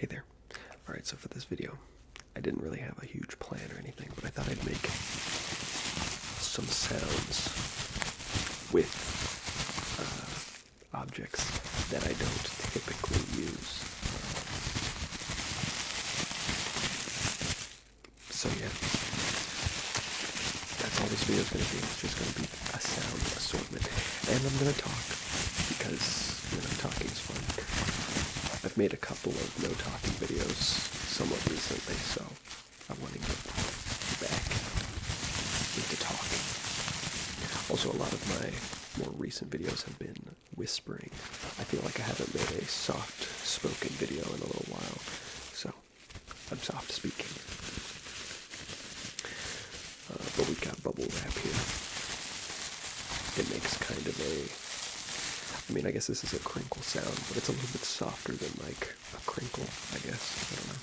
Hey there. Alright, so for this video, I didn't really have a huge plan or anything, but I thought I'd make some sounds with objects that I don't typically use. So yeah, that's all this video is going to be. It's just going to be a sound assortment. And I'm going to talk, because, talking is fun. I've made a couple of no-talking videos somewhat recently, so I want to get back into talking. Also, a lot of my more recent videos have been whispering. I feel like I haven't made a soft-spoken video in a little while, so I'm soft-speaking. But we've got bubble wrap here. It makes kind of I guess this is a crinkle sound, but it's a little bit softer than like a crinkle, I guess. I don't know.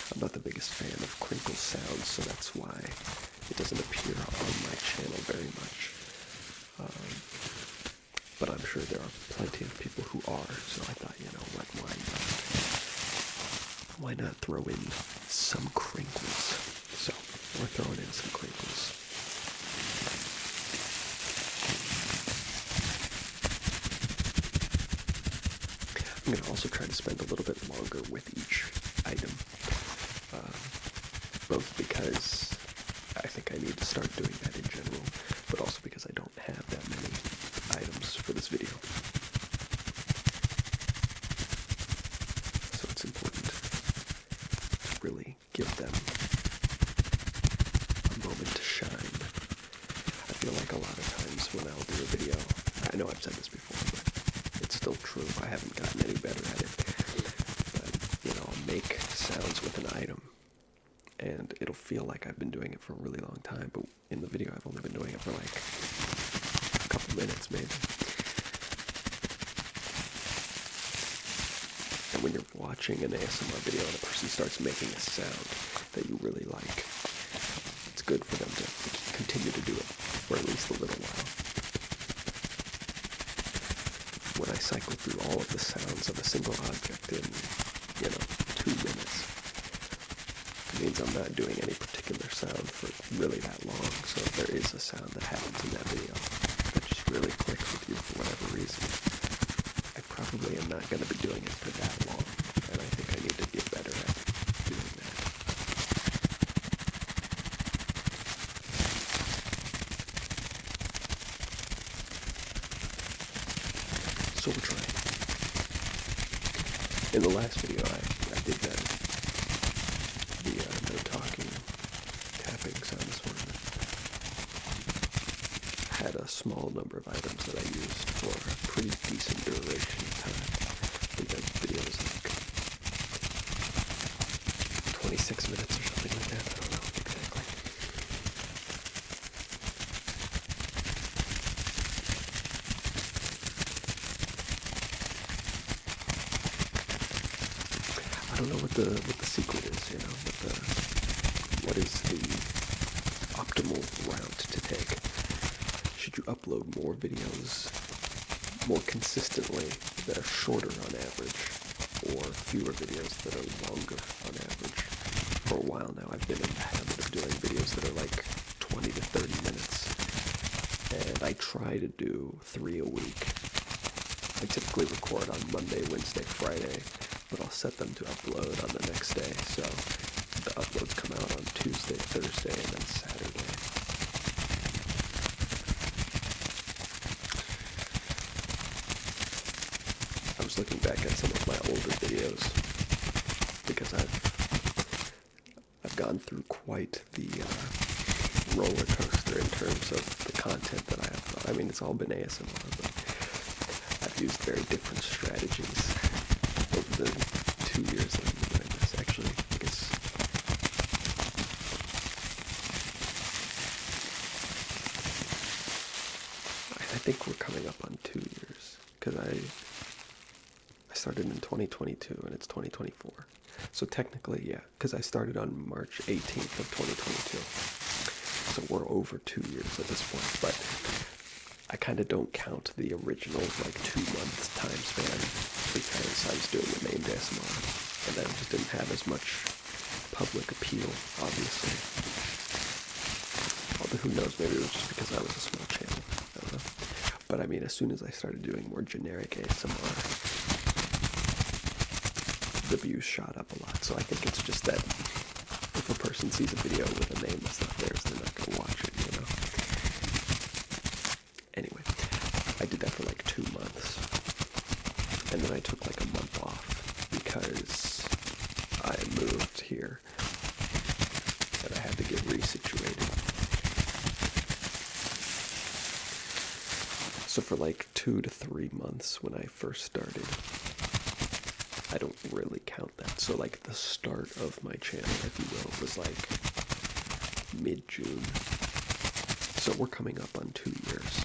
I'm not the biggest fan of crinkle sounds, so that's why it doesn't appear on my channel very much. But I'm sure there are plenty of people who are, so I thought, why not throw in some crinkles? So, we're throwing in some crinkles. I'm going to also try to spend a little bit longer with each item, both because I think I need to start doing that in general, but also because I don't have that many items for this video. So it's important to really give them a moment to shine. I feel like a lot of times when I'll do a video, I know I've said this before, but it's still true. I haven't gotten any better at it. But, I'll make sounds with an item, and it'll feel like I've been doing it for a really long time, but in the video I've only been doing it for like a couple minutes, maybe. And when you're watching an ASMR video and a person starts making a sound that you really like, it's good for them to continue to do it for at least a little while. When I cycle through all of the sounds of a single object in, 2 minutes, it means I'm not doing any particular sound for really that long. So if there is a sound that happens in that video that just really clicks with you for whatever reason, I probably am not going to be doing it for that long, and I think I need to get better at doing that. So we're trying. In the last video, I did that. The no talking, tapping sound assortment. Had a small number of items that I used for a pretty decent duration of time. I think that video was like 26 minutes or something like that. I don't know exactly. I don't know what the secret is, what is the optimal route to take? Should you upload more videos more consistently that are shorter on average, or fewer videos that are longer on average? For a while now, I've been in the habit of doing videos that are like 20 to 30 minutes, and I try to do 3 a week. I typically record on Monday, Wednesday, Friday, but I'll set them to upload on the next day, so the uploads come out on Tuesday, Thursday, and then Saturday. I was looking back at some of my older videos, because I've gone through quite the roller coaster in terms of the content that I have. I mean, it's all been ASMR, but I've used very different strategies over the 2 years that I've been doing this. Actually, I think we're coming up on 2 years, because I started in 2022 and it's 2024. So technically, yeah, because I started on March 18th of 2022. So we're over 2 years at this point, but I kind of don't count the original 2 month time span, because because I was doing the named ASMR, and that just didn't have as much public appeal, obviously. Although who knows, maybe it was just because I was a small channel. I don't know. But I mean, as soon as I started doing more generic ASMR, the views shot up a lot. So I think it's just that if a person sees a video with a name that's not theirs, they're not going to watch it, you know? Anyway, I did that for like 2 months. And then I took like a month off because I moved here and I had to get resituated. So for like 2 to 3 months when I first started, I don't really count that. So like the start of my channel, if you will, was like mid-June. So we're coming up on 2 years.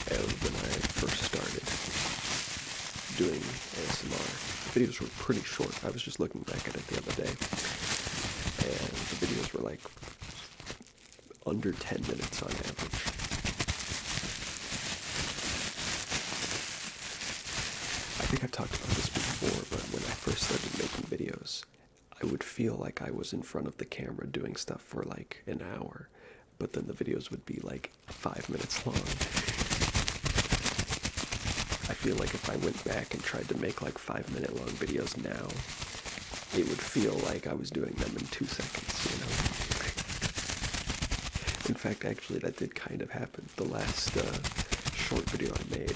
And when I first started doing ASMR, the videos were pretty short. I was just looking back at it the other day, and the videos were like under 10 minutes on average. I think I've talked about this before, but when I first started making videos, I would feel like I was in front of the camera doing stuff for like an hour, but then the videos would be like 5 minutes long. I feel like if I went back and tried to make like 5-minute long videos now, it would feel like I was doing them in 2 seconds, you know? In fact, actually, that did kind of happen. The last short video I made,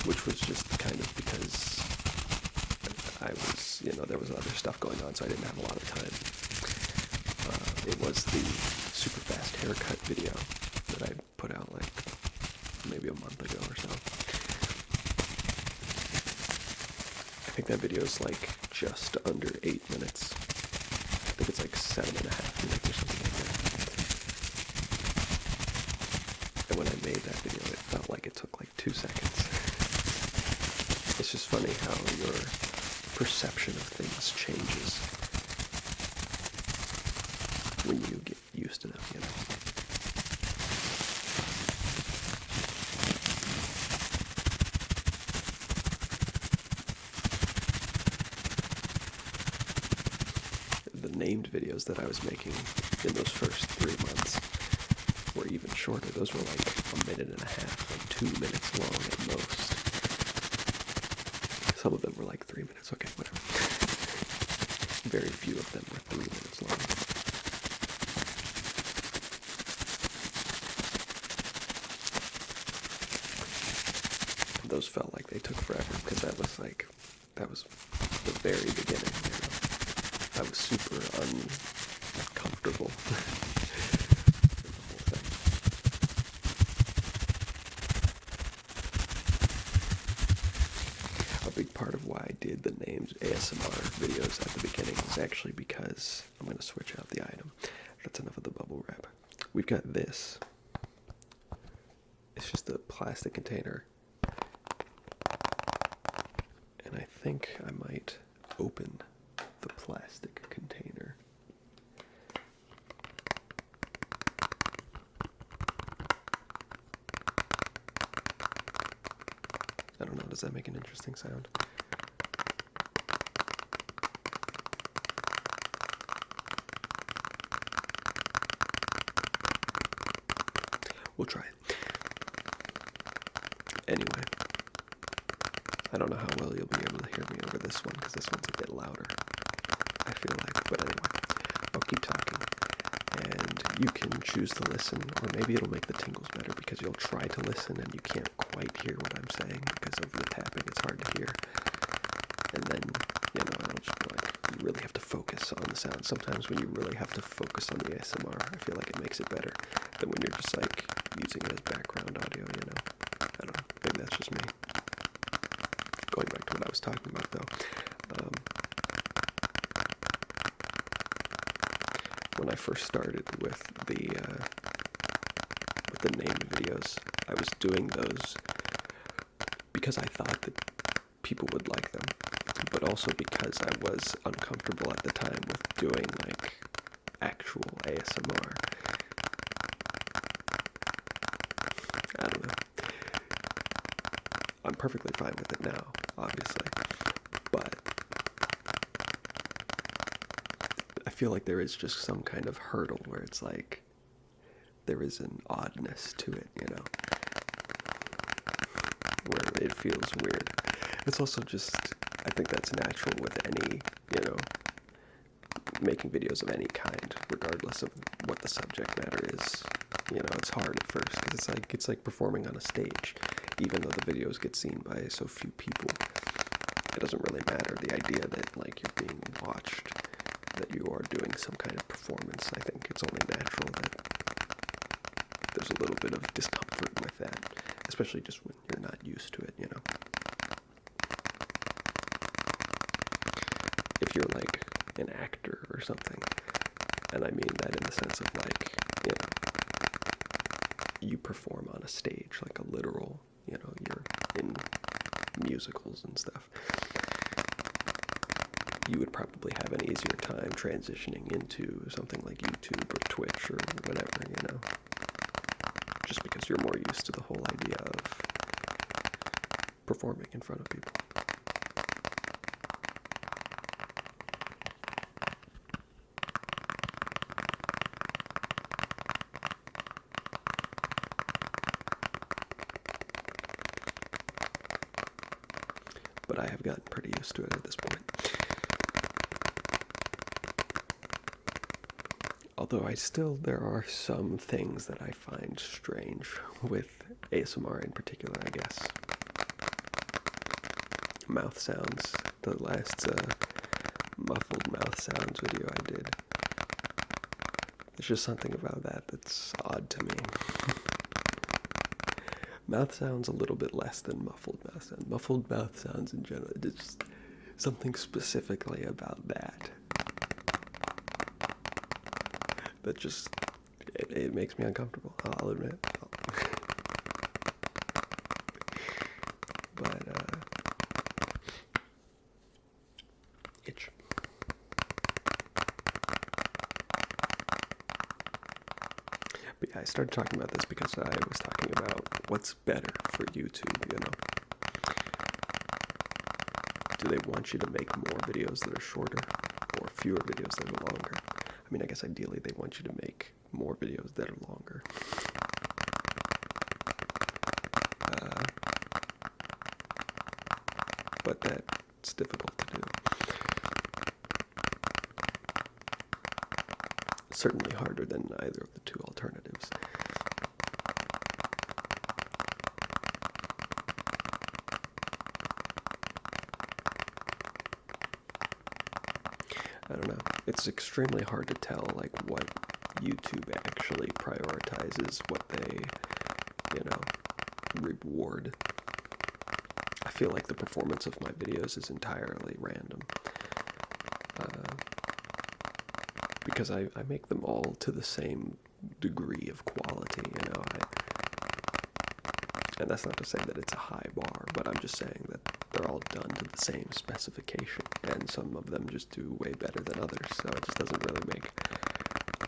which was just kind of because I was, you know, there was other stuff going on, so I didn't have a lot of time. It was the super fast haircut video that I put out like maybe a month ago or so. I think that video is like just under 8 minutes. I think it's like 7.5 minutes or something like that. And when I made that video, it felt like it took like 2 seconds. It's just funny how your perception of things changes when you get used to them, you know? The named videos that I was making in those first 3 months were even shorter. Those were like 1.5 minutes, like 2 minutes long at most. Some of them were like 3 minutes, okay, whatever. Very few of them were 3 minutes long. Those felt like they took forever, because that was the very beginning, you know. I was super uncomfortable with the whole thing. A big part of why I did the named ASMR videos at the beginning is actually because I'm going to switch out the item. That's enough of the bubble wrap. We've got this. It's just a plastic container. And I think I might open the plastic container. I don't know, does that make an interesting sound? We'll try it. Anyway, I don't know how well you'll be able to hear me over this one, because this one's a bit louder, I feel like. But anyway, I'll keep talking, and you can choose to listen, or maybe it'll make the tingles better, because you'll try to listen and you can't quite hear what I'm saying because of the tapping. It's hard to hear. And then, you know, it'll just be like, you really have to focus on the sound. Sometimes when you really have to focus on the ASMR, I feel like it makes it better than when you're just like using it as background audio, you know. I don't know, maybe that's just me. Going back to what I was talking about, though, when I first started with the named videos, I was doing those because I thought that people would like them, but also because I was uncomfortable at the time with doing like actual ASMR. I don't know. I'm perfectly fine with it now, obviously, but I feel like there is just some kind of hurdle where it's like there is an oddness to it, you know, where it feels weird. It's also just, I think that's natural with any, you know, making videos of any kind, regardless of what the subject matter is. You know, it's hard at first because it's like performing on a stage. Even though the videos get seen by so few people, it doesn't really matter. The idea that like you're being watched, that you are doing some kind of performance, I think it's only natural that there's a little bit of discomfort with that, especially just when you're not used to it, you know. If you're like an actor or something, and I mean that in the sense of like, you know, you perform on a stage, like a literal, you know, you're in musicals and stuff, you would probably have an easier time transitioning into something like YouTube or Twitch or whatever, you know, just because you're more used to the whole idea of performing in front of people. But I have gotten pretty used to it at this point. Although there are some things that I find strange with ASMR in particular, I guess. Mouth sounds. The last muffled mouth sounds video I did. There's just something about that that's odd to me. Mouth sounds a little bit less than muffled mouth sounds. Muffled mouth sounds in general, it's just something specifically about that. That just, it makes me uncomfortable, I'll admit. But, itch. But yeah, I started talking about this because I was talking about what's better for YouTube, you know. Do they want you to make more videos that are shorter or fewer videos that are longer? I mean, I guess ideally they want you to make more videos that are longer. But that's difficult to do. Certainly harder than either of the two alternatives. I don't know. It's extremely hard to tell, like, what YouTube actually prioritizes, what they, you know, reward. I feel like the performance of my videos is entirely random. Because I make them all to the same degree of quality, you know. And that's not to say that it's a high bar, but I'm just saying that they're all done to the same specification, and some of them just do way better than others, so it just doesn't really make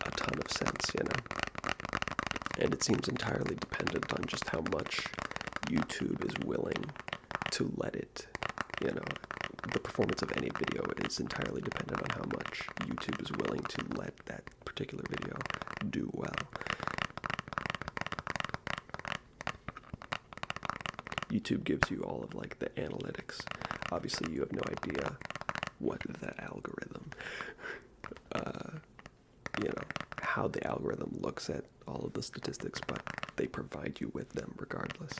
a ton of sense, you know. And it seems entirely dependent on just how much YouTube is willing to let it, you know, the performance of any video is entirely dependent on how much YouTube is willing to let that particular video do well. YouTube gives you all of like the analytics. Obviously you have no idea what the algorithm, you know, how the algorithm looks at all of the statistics, but they provide you with them regardless.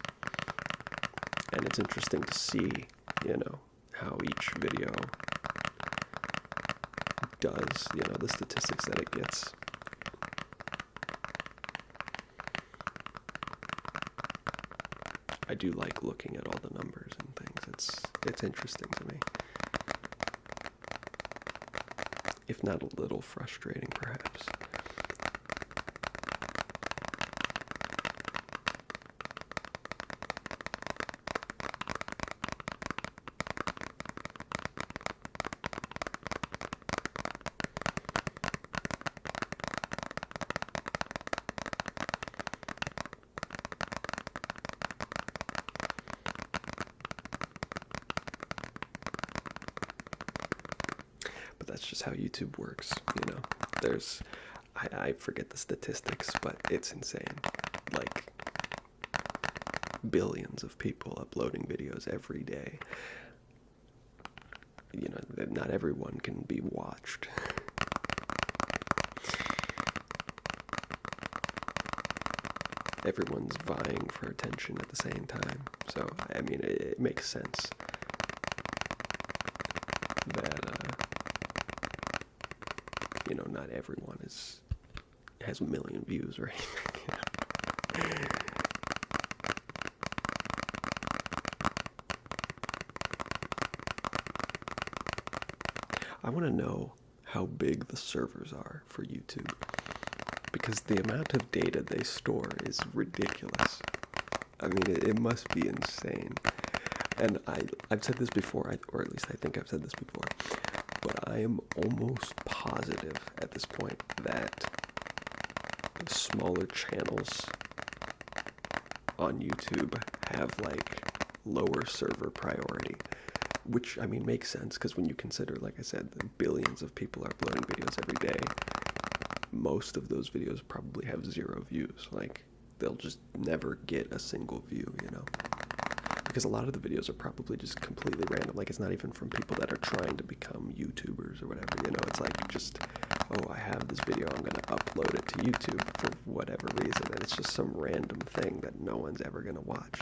And it's interesting to see, you know, how each video does, you know, the statistics that it gets. I do like looking at all the numbers and things. It's interesting to me. If not a little frustrating, perhaps. that's just how YouTube works, you know. I forget the statistics, but it's insane. Like, billions of people uploading videos every day. You know, not everyone can be watched. Everyone's vying for attention at the same time. So, I mean, it makes sense that, you know, not everyone has a million views or anything. I want to know how big the servers are for YouTube, because the amount of data they store is ridiculous. I mean, it must be insane. And I've said this before, or at least I think I've said this before, but I am almost positive at this point that smaller channels on YouTube have like lower server priority, which, I mean, makes sense, because when you consider, like I said, the billions of people are uploading videos every day, most of those videos probably have 0 views. Like, they'll just never get a single view, you know, because a lot of the videos are probably just completely random. Like, it's not even from people that are trying to become YouTubers or whatever, you know. It's like, just, oh, I have this video, I'm gonna upload it to YouTube for whatever reason, and it's just some random thing that no one's ever gonna watch.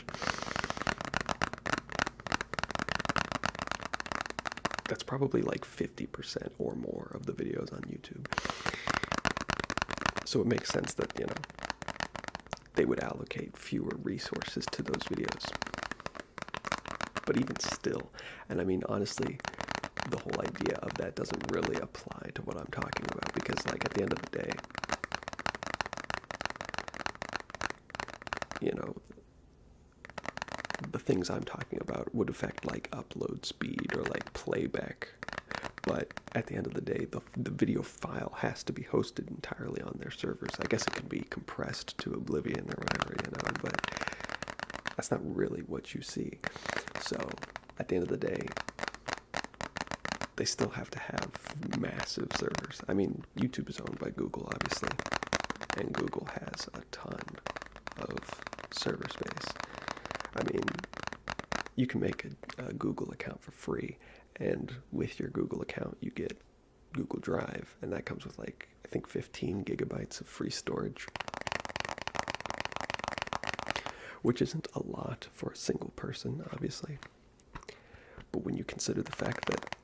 That's probably like 50% or more of the videos on YouTube. So it makes sense that, you know, they would allocate fewer resources to those videos. But even still, and I mean, honestly, the whole idea of that doesn't really apply to what I'm talking about, because, like, at the end of the day, you know, the things I'm talking about would affect, like, upload speed or, like, playback. But at the end of the day, the video file has to be hosted entirely on their servers. I guess it can be compressed to oblivion or whatever, you know, but that's not really what you see. So, at the end of the day, they still have to have massive servers. I mean, YouTube is owned by Google, obviously, and Google has a ton of server space. I mean, you can make a Google account for free, and with your Google account, you get Google Drive, and that comes with, like, I think 15 gigabytes of free storage, which isn't a lot for a single person, obviously. But when you consider the fact that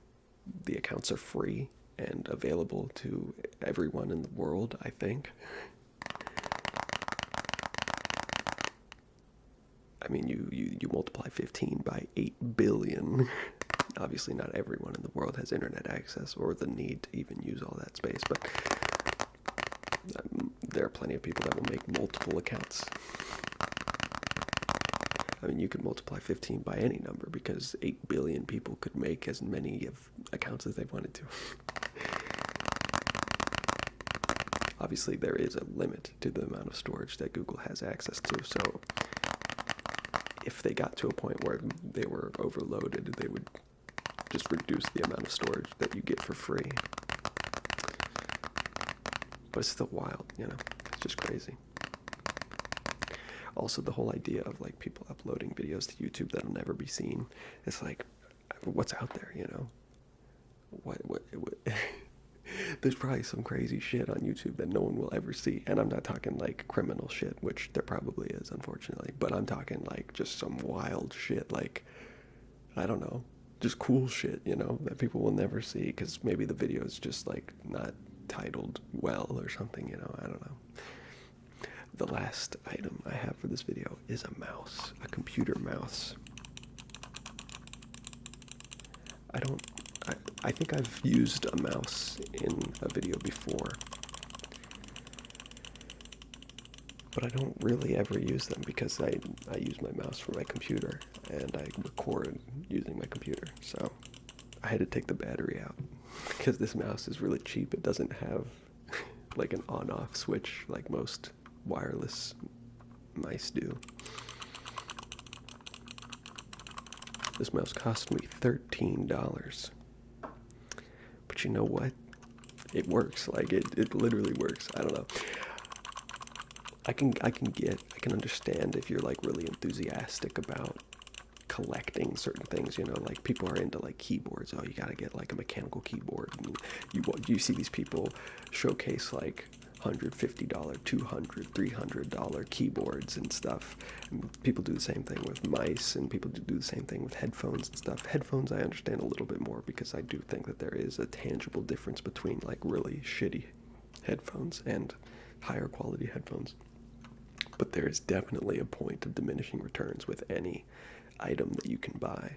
the accounts are free and available to everyone in the world, I think, I mean, you multiply 15 by 8 billion. Obviously, not everyone in the world has internet access or the need to even use all that space, but there are plenty of people that will make multiple accounts. I mean, you could multiply 15 by any number, because 8 billion people could make as many of accounts as they wanted to. Obviously, there is a limit to the amount of storage that Google has access to, so if they got to a point where they were overloaded, they would just reduce the amount of storage that you get for free. But it's still wild, you know? It's just crazy. Also, the whole idea of, like, people uploading videos to YouTube that'll never be seen, it's like, what's out there, you know? What There's probably some crazy shit on YouTube that no one will ever see, and I'm not talking, like, criminal shit, which there probably is, unfortunately, but I'm talking, like, just some wild shit, like, I don't know, just cool shit, you know, that people will never see, because maybe the video is just, like, not titled well or something, you know, I don't know. The last item I have for this video is a mouse, a computer mouse. I think I've used a mouse in a video before, but I don't really ever use them, because I use my mouse for my computer, and I record using my computer, so I had to take the battery out, because this mouse is really cheap. It doesn't have, like, an on-off switch like most wireless mice do. This mouse cost me $13, but But you know what? It works. Like it literally works. I don't know. I can understand if you're like really enthusiastic about collecting certain things, like people are into like keyboards. Oh, you gotta get like a mechanical keyboard. And you see these people showcase like $150, $200, $300 keyboards and stuff. And people do the same thing with mice, and people do the same thing with headphones and stuff. Headphones I understand a little bit more, because I do think that there is a tangible difference between like really shitty headphones and higher quality headphones. But there is definitely a point of diminishing returns with any item that you can buy.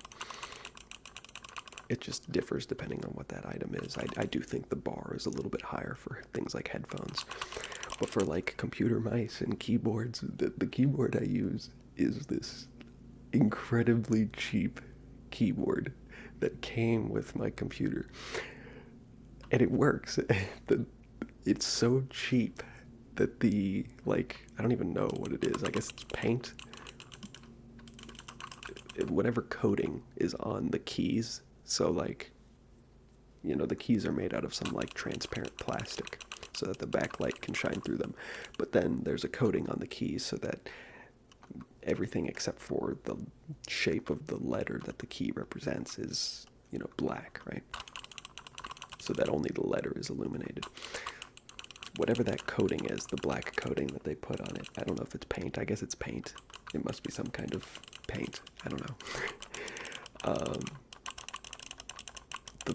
It just differs depending on what that item is. I do think the bar is a little bit higher for things like headphones. But for like computer mice and keyboards, the keyboard I use is this incredibly cheap keyboard that came with my computer. And it works. It's so cheap that I don't even know what it is. I guess it's paint. Whatever coating is on the keys. So like, the keys are made out of some like transparent plastic so that the backlight can shine through them. But then there's a coating on the keys so that everything except for the shape of the letter that the key represents is, black, right? So that only the letter is illuminated. Whatever that coating is, the black coating that they put on it, I don't know if it's paint. I guess it's paint. It must be some kind of paint. I don't know.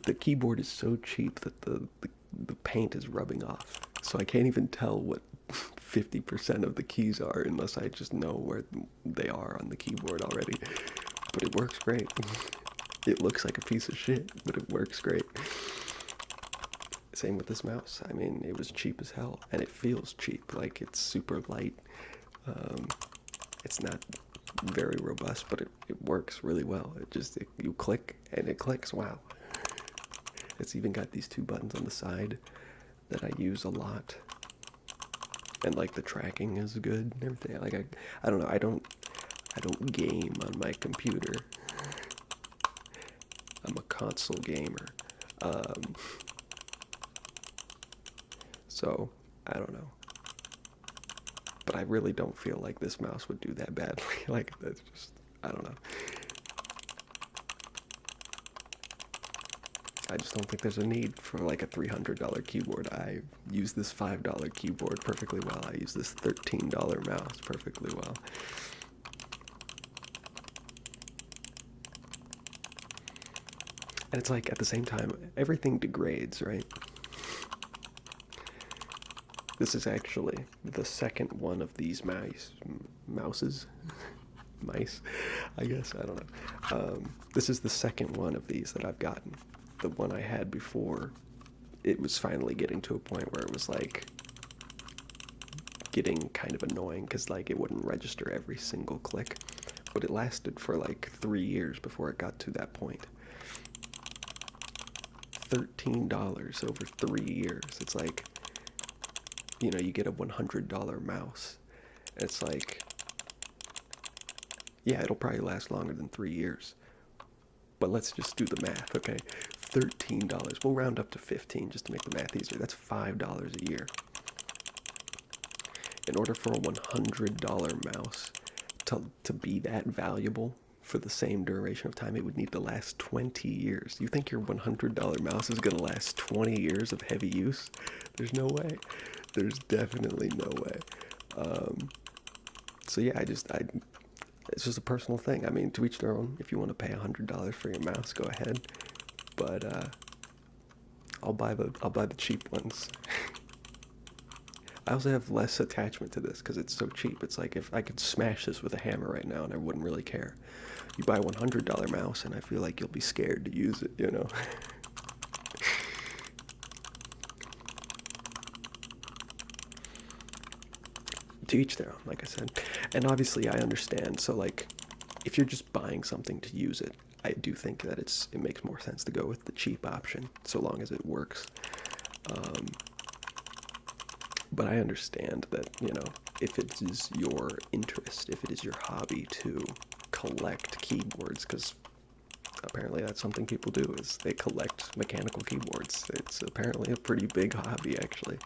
The keyboard is so cheap that the paint is rubbing off. So I can't even tell what 50% of the keys are unless I just know where they are on the keyboard already. But it works great. It looks like a piece of shit, but it works great. Same with this mouse. I mean, it was cheap as hell, and it feels cheap. Like, it's super light. It's not very robust, but it works really well. You click, and it clicks. Wow. It's even got these 2 buttons on the side that I use a lot. And, like, the tracking is good and everything. Like, I don't know. I don't game on my computer. I'm a console gamer. So, I don't know. But I really don't feel like this mouse would do that badly. Like, that's just, I don't know. I just don't think there's a need for like a $300 keyboard. I use this $5 keyboard perfectly well. I use this $13 mouse perfectly well. And it's like, at the same time, everything degrades, right? This is actually the second one of these mice, I guess, I don't know. This is the second one of these that I've gotten. The one I had before, it was finally getting to a point where it was like getting kind of annoying, because like it wouldn't register every single click. But it lasted for like 3 years before it got to that point. $13 over 3 years. It's like, you get a $100 mouse. It's like, yeah, it'll probably last longer than 3 years. But let's just do the math, okay? $13. We'll round up to 15 just to make the math easier. That's $5 a year. In order for a $100 mouse to be that valuable for the same duration of time, it would need to last 20 years. You think your $100 mouse is going to last 20 years of heavy use? There's no way. There's definitely no way. So yeah, it's just a personal thing. I mean, to each their own. If you want to pay $100 for your mouse, go ahead. But I'll buy the cheap ones. I also have less attachment to this because it's so cheap. It's like if I could smash this with a hammer right now and I wouldn't really care. You buy a $100 mouse and I feel like you'll be scared to use it, To each their own, like I said. And obviously I understand. So like, if you're just buying something to use it, I do think that it makes more sense to go with the cheap option, so long as it works. But I understand that, if it is your interest, if it is your hobby to collect keyboards, because apparently that's something people do, is they collect mechanical keyboards. It's apparently a pretty big hobby, actually.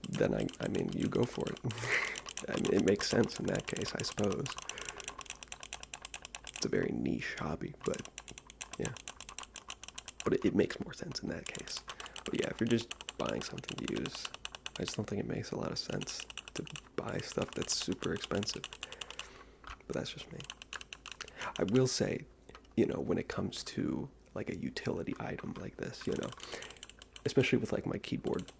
Then I mean, you go for it. I mean, it makes sense in that case, I suppose. It's a very niche hobby, but yeah. But it makes more sense in that case. But yeah, if you're just buying something to use, I just don't think it makes a lot of sense to buy stuff that's super expensive. But that's just me. I will say, when it comes to like a utility item like this, especially with like my keyboard,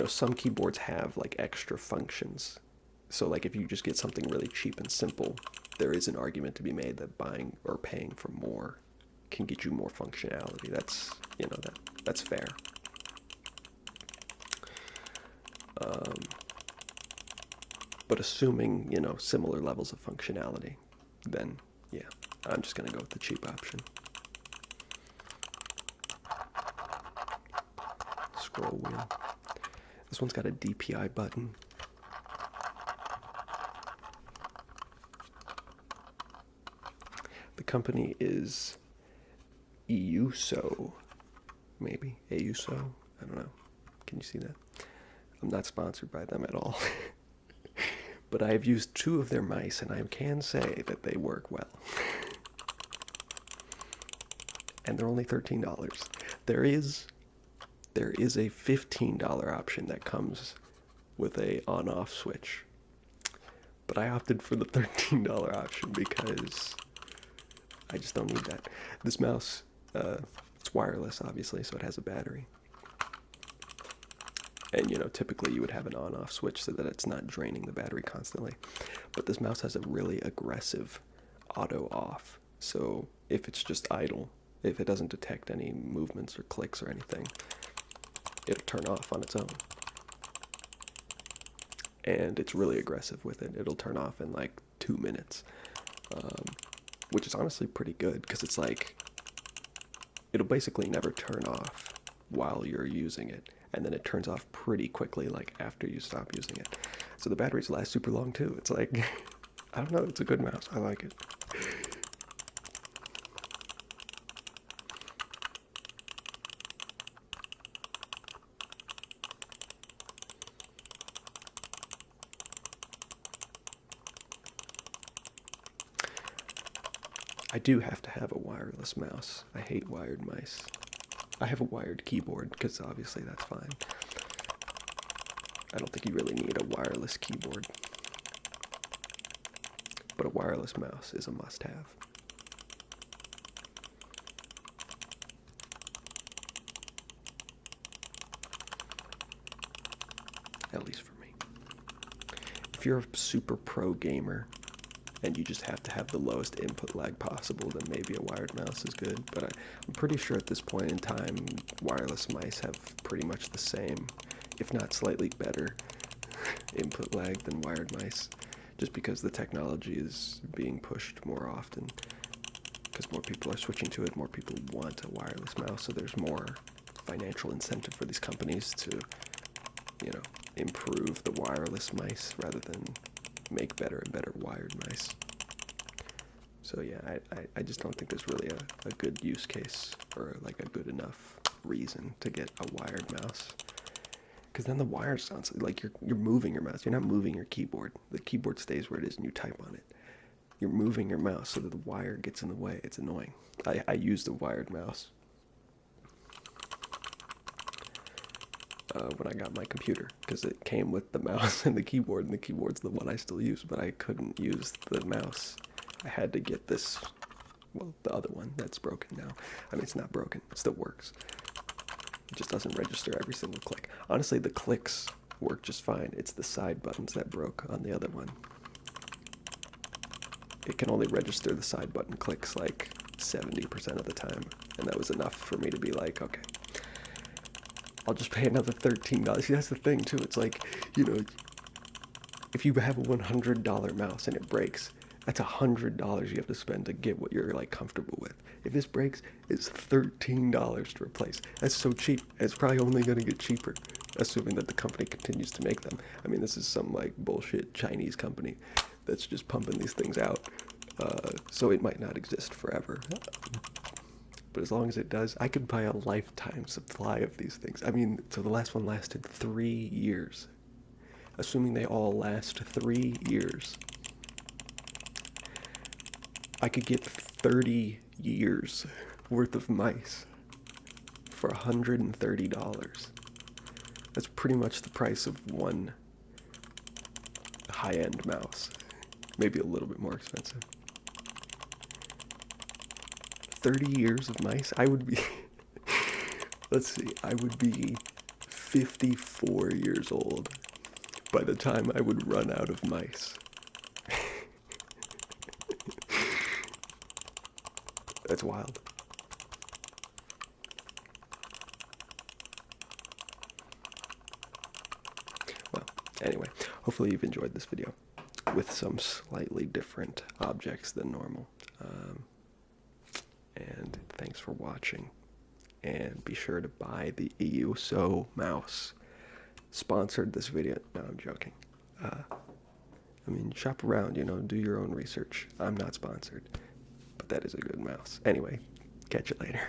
some keyboards have like extra functions. So like if you just get something really cheap and simple, there is an argument to be made that buying or paying for more can get you more functionality. That's, that's fair. But assuming, similar levels of functionality, then yeah, I'm just gonna go with the cheap option. Scroll wheel. This one's got a DPI button. The company is EUSO, maybe EUSO. I don't know. Can you see that? I'm not sponsored by them at all. But I have used 2 of their mice, and I can say that they work well. And they're only $13. There is a $15 option that comes with a on-off switch. But I opted for the $13 option because I just don't need that. This mouse, it's wireless, obviously, so it has a battery. And, typically you would have an on-off switch so that it's not draining the battery constantly. But this mouse has a really aggressive auto-off. So if it's just idle, if it doesn't detect any movements or clicks or anything, it'll turn off on its own. And it's really aggressive with it. It'll turn off in like 2 minutes. Which is honestly pretty good, because it's like, it'll basically never turn off while you're using it. And then it turns off pretty quickly, like after you stop using it. So the batteries last super long too. It's like, I don't know, it's a good mouse. I like it. I do have to have a wireless mouse. I hate wired mice. I have a wired keyboard, because obviously that's fine. I don't think you really need a wireless keyboard. But a wireless mouse is a must-have. At least for me. If you're a super pro gamer, and you just have to have the lowest input lag possible, then maybe a wired mouse is good. But I'm pretty sure at this point in time, wireless mice have pretty much the same, if not slightly better, input lag than wired mice, just because the technology is being pushed more often, because more people are switching to it, more people want a wireless mouse, so there's more financial incentive for these companies to, improve the wireless mice rather than make better and better wired mice. So yeah, I just don't think there's really a good use case or like a good enough reason to get a wired mouse. Because then the wire sounds like you're moving your mouse. You're not moving your keyboard. The keyboard stays where it is and you type on it. You're moving your mouse so that the wire gets in the way. It's annoying. I used a wired mouse when I got my computer, because it came with the mouse and the keyboard's the one I still use, but I couldn't use the mouse. I had to get this, the other one that's broken now. I mean, it's not broken, it still works. It just doesn't register every single click. Honestly, the clicks work just fine. It's the side buttons that broke on the other one. It can only register the side button clicks like 70% of the time, and that was enough for me to be like, okay, I'll just pay another $13. See, that's the thing too. It's like, if you have a $100 mouse and it breaks, that's $100 you have to spend to get what you're like comfortable with. If this breaks, it's $13 to replace. That's so cheap. It's probably only going to get cheaper, assuming that the company continues to make them. I mean, this is some like bullshit Chinese company that's just pumping these things out. So it might not exist forever. But as long as it does, I could buy a lifetime supply of these things. I mean, so the last one lasted 3 years. Assuming they all last 3 years, I could get 30 years worth of mice for $130. That's pretty much the price of one high-end mouse. Maybe a little bit more expensive. 30 years of mice? I would be, let's see, I would be 54 years old by the time I would run out of mice. That's wild. Well, anyway, hopefully you've enjoyed this video with some slightly different objects than normal. And thanks for watching. And be sure to buy the EUSO mouse. Sponsored this video. No, I'm joking. I mean, shop around, do your own research. I'm not sponsored, but that is a good mouse. Anyway, catch you later.